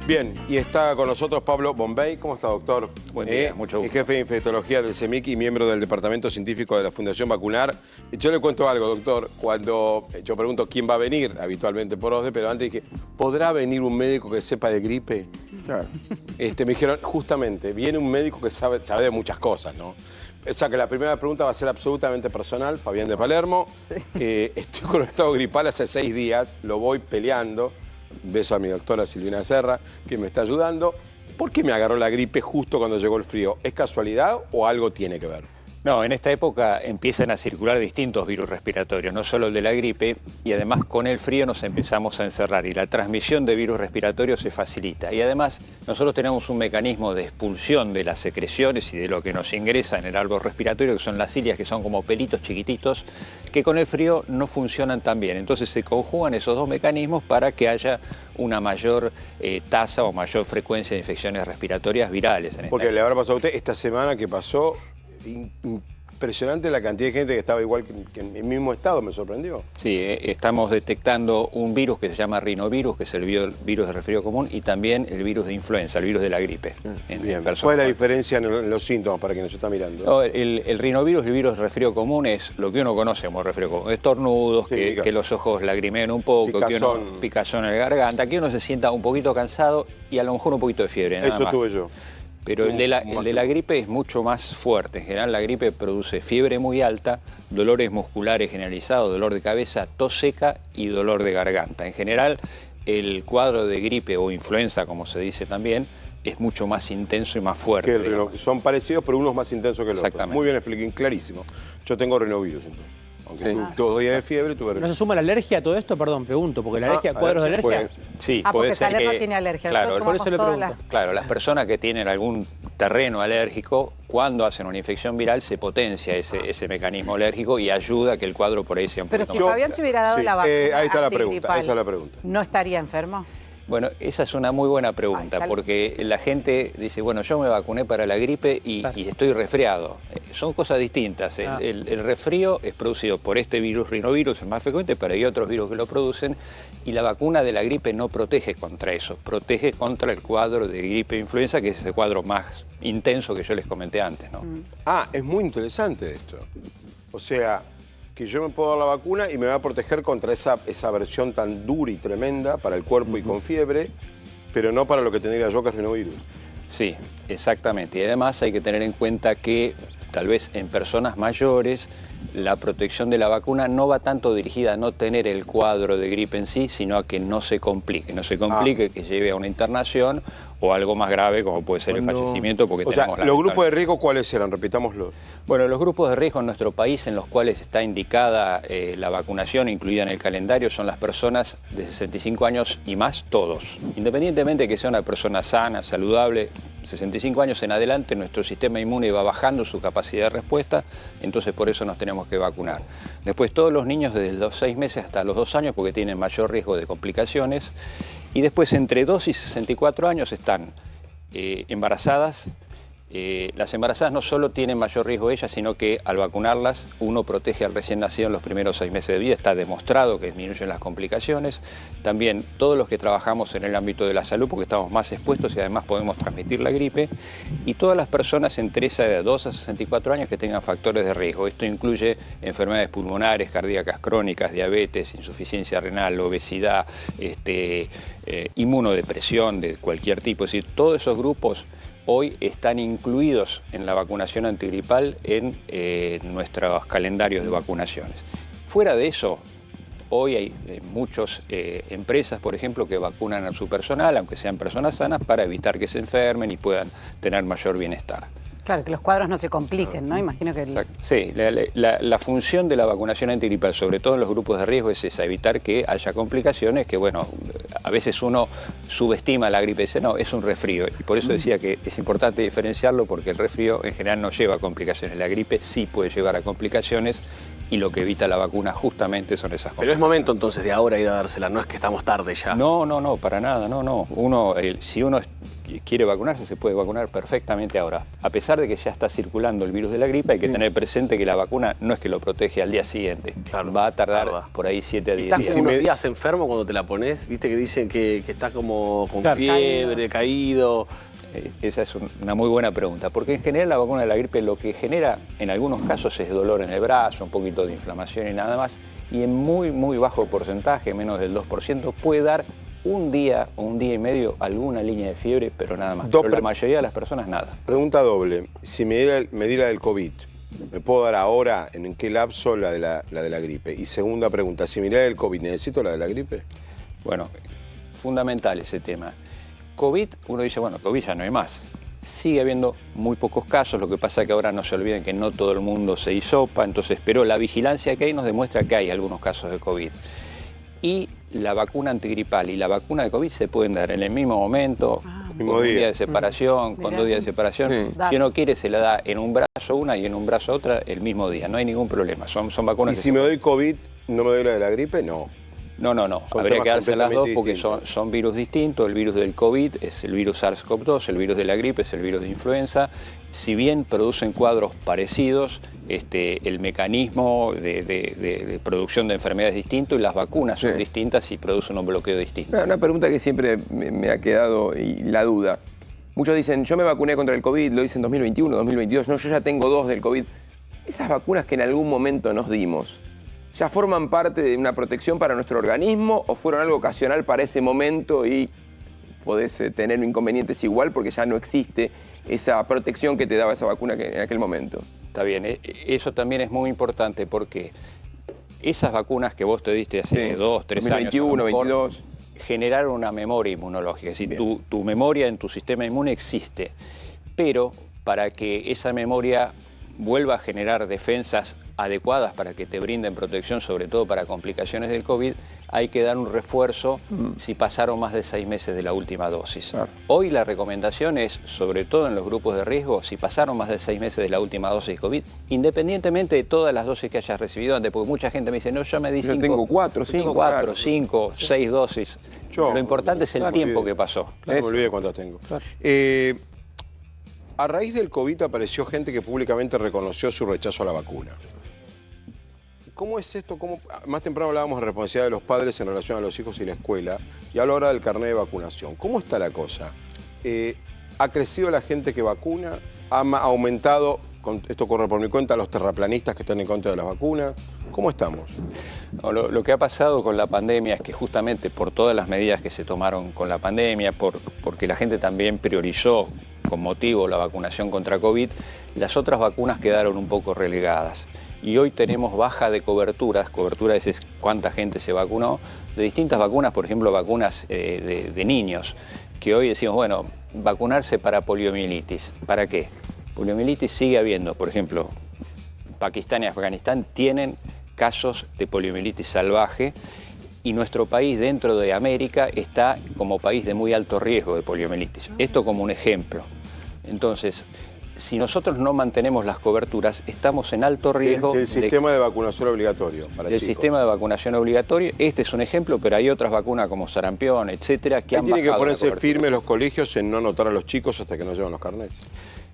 Bien, y está con nosotros Pablo Bombay. ¿Cómo está, doctor? Buen día, mucho gusto. Jefe de infectología del CEMIC y miembro del Departamento Científico de la Fundación Vacunar. Yo le cuento algo, doctor. Cuando yo pregunto quién va a venir, habitualmente por OSDE, pero antes dije, ¿podrá venir un médico que sepa de gripe? Claro. Me dijeron, justamente, viene un médico que sabe de muchas cosas, ¿no? O sea que la primera pregunta va a ser absolutamente personal, Fabián de Palermo. Sí. Estoy con un estado gripal hace 6 días, lo voy peleando. Beso a mi doctora Silvina Serra, que me está ayudando. ¿Por qué me agarró la gripe justo cuando llegó el frío? ¿Es casualidad o algo tiene que ver? No, en esta época empiezan a circular distintos virus respiratorios, no solo el de la gripe, y además con el frío nos empezamos a encerrar y la transmisión de virus respiratorios se facilita. Y además nosotros tenemos un mecanismo de expulsión de las secreciones y de lo que nos ingresa en el árbol respiratorio, que son las cilias, que son como pelitos chiquititos, que con el frío no funcionan tan bien. Entonces se conjugan esos dos mecanismos para que haya una mayor tasa o mayor frecuencia de infecciones respiratorias virales. Porque le habrá pasado a usted esta semana que pasó. Impresionante la cantidad de gente que estaba igual que en el mismo estado, me sorprendió. Sí, estamos detectando un virus que se llama rinovirus, que es el virus de resfrío común, y también el virus de influenza, el virus de la gripe. Bien. ¿Cuál es la diferencia en los síntomas para quien nos está mirando? No, el rinovirus, el virus de resfrío común, es lo que uno conoce como resfrío común. Estornudos, sí, que los ojos lagrimean un poco, picazón en la garganta, que uno se sienta un poquito cansado y a lo mejor un poquito de fiebre, nada más. Eso tuve yo. Pero el de la gripe es mucho más fuerte. En general la gripe produce fiebre muy alta, dolores musculares generalizados, dolor de cabeza, tos seca y dolor de garganta. En general el cuadro de gripe o influenza, como se dice también, es mucho más intenso y más fuerte. Son parecidos, pero uno es más intenso que el otro. Exactamente. Muy bien explicado, clarísimo. Yo tengo rinovirus, entonces. Aunque tuve 2 días de fiebre, tuve... ¿No se suma la alergia a todo esto? Perdón, pregunto, porque la alergia, cuadros de alergia... Sí, puede ser que... tiene alergia. Claro, por eso le pregunto. Claro, las personas que tienen algún terreno alérgico, cuando hacen una infección viral se potencia ese mecanismo alérgico y ayuda a que el cuadro por ahí sea un poquito más. Pero si Fabián se hubiera dado la vacuna ahí está la pregunta, esa es la pregunta. ¿No estaría enfermo? Bueno, esa es una muy buena pregunta, porque la gente dice, bueno, yo me vacuné para la gripe y estoy resfriado. Son cosas distintas. El resfrío es producido por este virus, rinovirus, el más frecuente, pero hay otros virus que lo producen, y la vacuna de la gripe no protege contra eso, protege contra el cuadro de gripe e influenza, que es ese cuadro más intenso que yo les comenté antes, ¿no? Es muy interesante esto. O sea, que yo me puedo dar la vacuna y me va a proteger contra esa versión tan dura y tremenda para el cuerpo y con fiebre, pero no para lo que tendría yo, que es rinovirus. Sí, exactamente. Y además hay que tener en cuenta que tal vez en personas mayores la protección de la vacuna no va tanto dirigida a no tener el cuadro de gripe en sí, sino a que no se complique, que lleve a una internación o algo más grave como puede ser el fallecimiento. Porque ¿los grupos de riesgo cuáles eran? Repitámoslo. Bueno, los grupos de riesgo en nuestro país en los cuales está indicada la vacunación incluida en el calendario son las personas de 65 años y más, todos. Independientemente de que sea una persona sana, saludable, 65 años en adelante nuestro sistema inmune va bajando su capacidad de respuesta, entonces por eso nos tenemos que vacunar. Después todos los niños desde los 6 meses hasta los 2 años porque tienen mayor riesgo de complicaciones, y después entre 2 y 64 años están embarazadas. Las embarazadas no solo tienen mayor riesgo ellas, sino que al vacunarlas uno protege al recién nacido en los primeros 6 meses de vida, está demostrado que disminuyen las complicaciones. También todos los que trabajamos en el ámbito de la salud, porque estamos más expuestos y además podemos transmitir la gripe, y todas las personas entre esa edad, 2 a 64 años, que tengan factores de riesgo. Esto incluye enfermedades pulmonares, cardíacas crónicas, diabetes, insuficiencia renal, obesidad, inmunodepresión de cualquier tipo. Es decir, todos esos grupos hoy están incluidos en la vacunación antigripal en nuestros calendarios de vacunaciones. Fuera de eso, hoy hay muchas empresas, por ejemplo, que vacunan a su personal, aunque sean personas sanas, para evitar que se enfermen y puedan tener mayor bienestar. Claro, que los cuadros no se compliquen, ¿no? Imagino que... Sí, la función de la vacunación antigripal, sobre todo en los grupos de riesgo, es esa, evitar que haya complicaciones, que bueno, a veces uno subestima la gripe y dice, no, es un resfrío, y por eso decía que es importante diferenciarlo, porque el resfrío en general no lleva a complicaciones, la gripe sí puede llevar a complicaciones, y lo que evita la vacuna justamente son esas cosas. Pero es momento entonces de ahora ir a dársela, no es que estamos tarde ya. No, para nada, no. Si uno quiere vacunarse, se puede vacunar perfectamente ahora. A pesar de que ya está circulando el virus de la gripe, hay que tener presente que la vacuna no es que lo protege al día siguiente. Claro, va a tardar por ahí 7 a 10 días. ¿Estás unos días enfermo cuando te la pones? Viste que dicen que estás como con Claro, fiebre, caído. Esa es una muy buena pregunta, porque en general la vacuna de la gripe lo que genera en algunos casos es dolor en el brazo, un poquito de inflamación y nada más, y en muy bajo porcentaje, menos del 2%, puede dar un día o un día y medio alguna línea de fiebre, pero nada más. Pero la mayoría de las personas nada. Pregunta doble, si me di la del COVID, ¿me puedo dar ahora en qué lapso la de la gripe? Y segunda pregunta, si me di la del COVID, ¿necesito la de la gripe? Bueno, fundamental ese tema. COVID, uno dice, bueno, COVID ya no hay más. Sigue habiendo muy pocos casos, lo que pasa es que ahora no se olviden que no todo el mundo se hisopa, entonces, pero la vigilancia que hay nos demuestra que hay algunos casos de COVID. Y la vacuna antigripal y la vacuna de COVID se pueden dar en el mismo momento, con un día de separación, con 2 días de separación. Si uno quiere, se la da en un brazo una y en un brazo otra el mismo día, no hay ningún problema, son vacunas. ¿Y si me doy COVID, no me doy la de la gripe? No. No. Habría que darse las dos porque son virus distintos. El virus del COVID es el virus SARS-CoV-2, el virus de la gripe es el virus de influenza. Si bien producen cuadros parecidos, el mecanismo de producción de enfermedades es distinto y las vacunas son distintas y producen un bloqueo distinto. Una pregunta que siempre me ha quedado y la duda. Muchos dicen, yo me vacuné contra el COVID, lo hice en 2021, 2022, no, yo ya tengo 2 del COVID. Esas vacunas que en algún momento nos dimos, ¿ya forman parte de una protección para nuestro organismo o fueron algo ocasional para ese momento y podés tener inconvenientes igual porque ya no existe esa protección que te daba esa vacuna en aquel momento? Está bien, eso también es muy importante porque esas vacunas que vos te diste hace 2, 3 años, 2021, 2022, generaron una memoria inmunológica, es decir, tu memoria en tu sistema inmune existe, pero para que esa memoria vuelva a generar defensas adecuadas para que te brinden protección, sobre todo para complicaciones del COVID, hay que dar un refuerzo si pasaron más de 6 meses de la última dosis. Hoy la recomendación es, sobre todo en los grupos de riesgo, si pasaron más de 6 meses de la última dosis de COVID, independientemente de todas las dosis que hayas recibido antes, porque mucha gente me dice, no, yo me di 5, tengo 4, 5, 6 dosis. Lo importante es el tiempo que pasó. Me olvidé cuántas tengo. A raíz del COVID apareció gente que públicamente reconoció su rechazo a la vacuna. ¿Cómo es esto? Más temprano hablábamos de responsabilidad de los padres en relación a los hijos y la escuela, y hablo ahora del carnet de vacunación. ¿Cómo está la cosa? ¿Ha crecido la gente que vacuna? ¿Ha aumentado, esto corre por mi cuenta, los terraplanistas que están en contra de las vacunas? ¿Cómo estamos? No, lo que ha pasado con la pandemia es que justamente por todas las medidas que se tomaron con la pandemia, porque la gente también priorizó con motivo la vacunación contra COVID, las otras vacunas quedaron un poco relegadas. Y hoy tenemos baja de cobertura es cuánta gente se vacunó, de distintas vacunas, por ejemplo, vacunas de niños, que hoy decimos, bueno, vacunarse para poliomielitis. ¿Para qué? Poliomielitis sigue habiendo, por ejemplo, Pakistán y Afganistán tienen casos de poliomielitis salvaje, y nuestro país dentro de América está como país de muy alto riesgo de poliomielitis. Esto como un ejemplo. Entonces, si nosotros no mantenemos las coberturas, estamos en alto riesgo del sistema de vacunación obligatorio para del chicos. Sistema de vacunación obligatorio. Este es un ejemplo, pero hay otras vacunas como sarampión, etcétera, que han bajado. Tienen que ponerse firmes los colegios en no anotar a los chicos hasta que no llevan los carnets.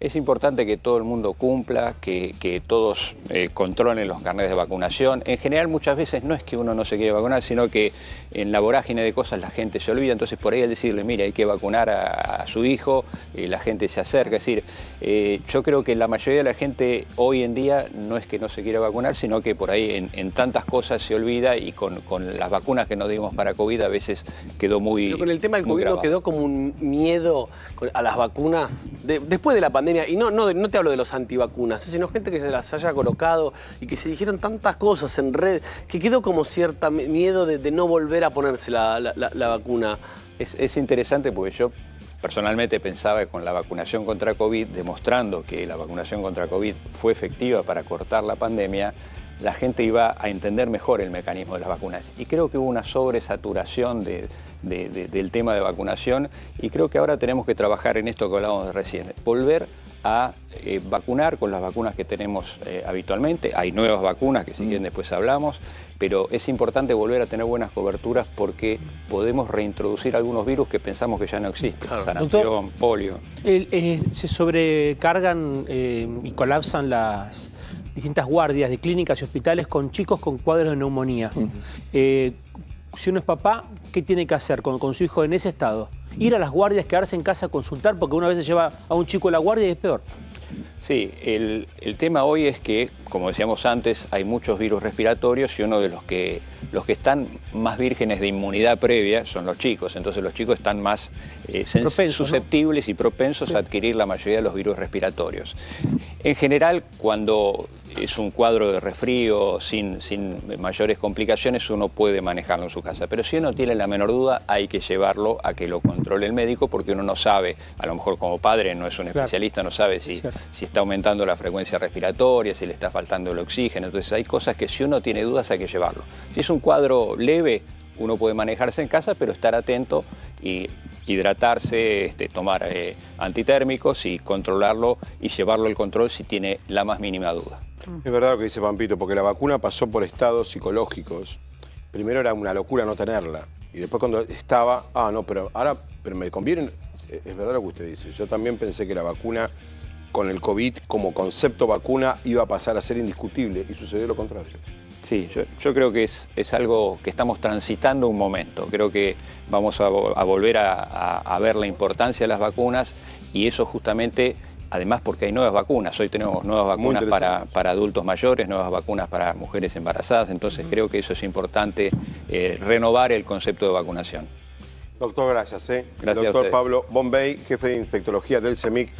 Es importante que todo el mundo cumpla, que todos controlen los carnets de vacunación. En general, muchas veces no es que uno no se quiere vacunar, sino que en la vorágine de cosas la gente se olvida. Entonces, por ahí al decirle, mire, hay que vacunar a su hijo, la gente se acerca. Es decir, yo creo que la mayoría de la gente hoy en día no es que no se quiera vacunar, sino que por ahí en tantas cosas se olvida, y con las vacunas que nos dimos para COVID a veces quedó muy Pero con el tema del COVID no quedó como un miedo a las vacunas después de la pandemia. Y no te hablo de los antivacunas, sino gente que se las haya colocado y que se dijeron tantas cosas en red, que quedó como cierta miedo de no volver a ponerse la vacuna. Es interesante porque yo personalmente pensaba que con la vacunación contra COVID, demostrando que la vacunación contra COVID fue efectiva para cortar la pandemia, la gente iba a entender mejor el mecanismo de las vacunas. Y creo que hubo una sobresaturación de del tema de vacunación, y creo que ahora tenemos que trabajar en esto que hablábamos de recién, volver a vacunar con las vacunas que tenemos habitualmente. Hay nuevas vacunas que si bien después hablamos, pero es importante volver a tener buenas coberturas porque podemos reintroducir algunos virus que pensamos que ya no existen. Claro. Sarampión, polio. Se sobrecargan y colapsan las distintas guardias de clínicas y hospitales con chicos con cuadros de neumonía. Si uno es papá, ¿qué tiene que hacer con su hijo en ese estado? Ir a las guardias, quedarse en casa a consultar, porque una vez se lleva a un chico a la guardia y es peor. Sí, el tema hoy es que, como decíamos antes, hay muchos virus respiratorios y uno de los que están más vírgenes de inmunidad previa son los chicos. Entonces los chicos están más susceptibles, ¿no?, y propensos a adquirir la mayoría de los virus respiratorios. En general, cuando es un cuadro de resfrío sin mayores complicaciones, uno puede manejarlo en su casa. Pero si uno tiene la menor duda, hay que llevarlo a que lo controle el médico, porque uno no sabe, a lo mejor como padre no es un especialista, no sabe si está aumentando la frecuencia respiratoria, si le está faltando el oxígeno. Entonces hay cosas que si uno tiene dudas hay que llevarlo. Si es un cuadro leve, uno puede manejarse en casa, pero estar atento y hidratarse, tomar antitérmicos y controlarlo y llevarlo al control si tiene la más mínima duda. Es verdad lo que dice Pampito, porque la vacuna pasó por estados psicológicos. Primero era una locura no tenerla, y después cuando estaba, no, pero ahora me conviene. Es verdad lo que usted dice. Yo también pensé que la vacuna con el COVID como concepto vacuna iba a pasar a ser indiscutible, y sucedió lo contrario. Sí, yo creo que es algo que estamos transitando un momento. Creo que vamos a volver a ver la importancia de las vacunas, y eso justamente, además porque hay nuevas vacunas. Hoy tenemos nuevas vacunas para adultos mayores, nuevas vacunas para mujeres embarazadas. Entonces creo que eso es importante, renovar el concepto de vacunación. Doctor, gracias. Gracias. El doctor Pablo Bombay, jefe de infectología del CEMIC.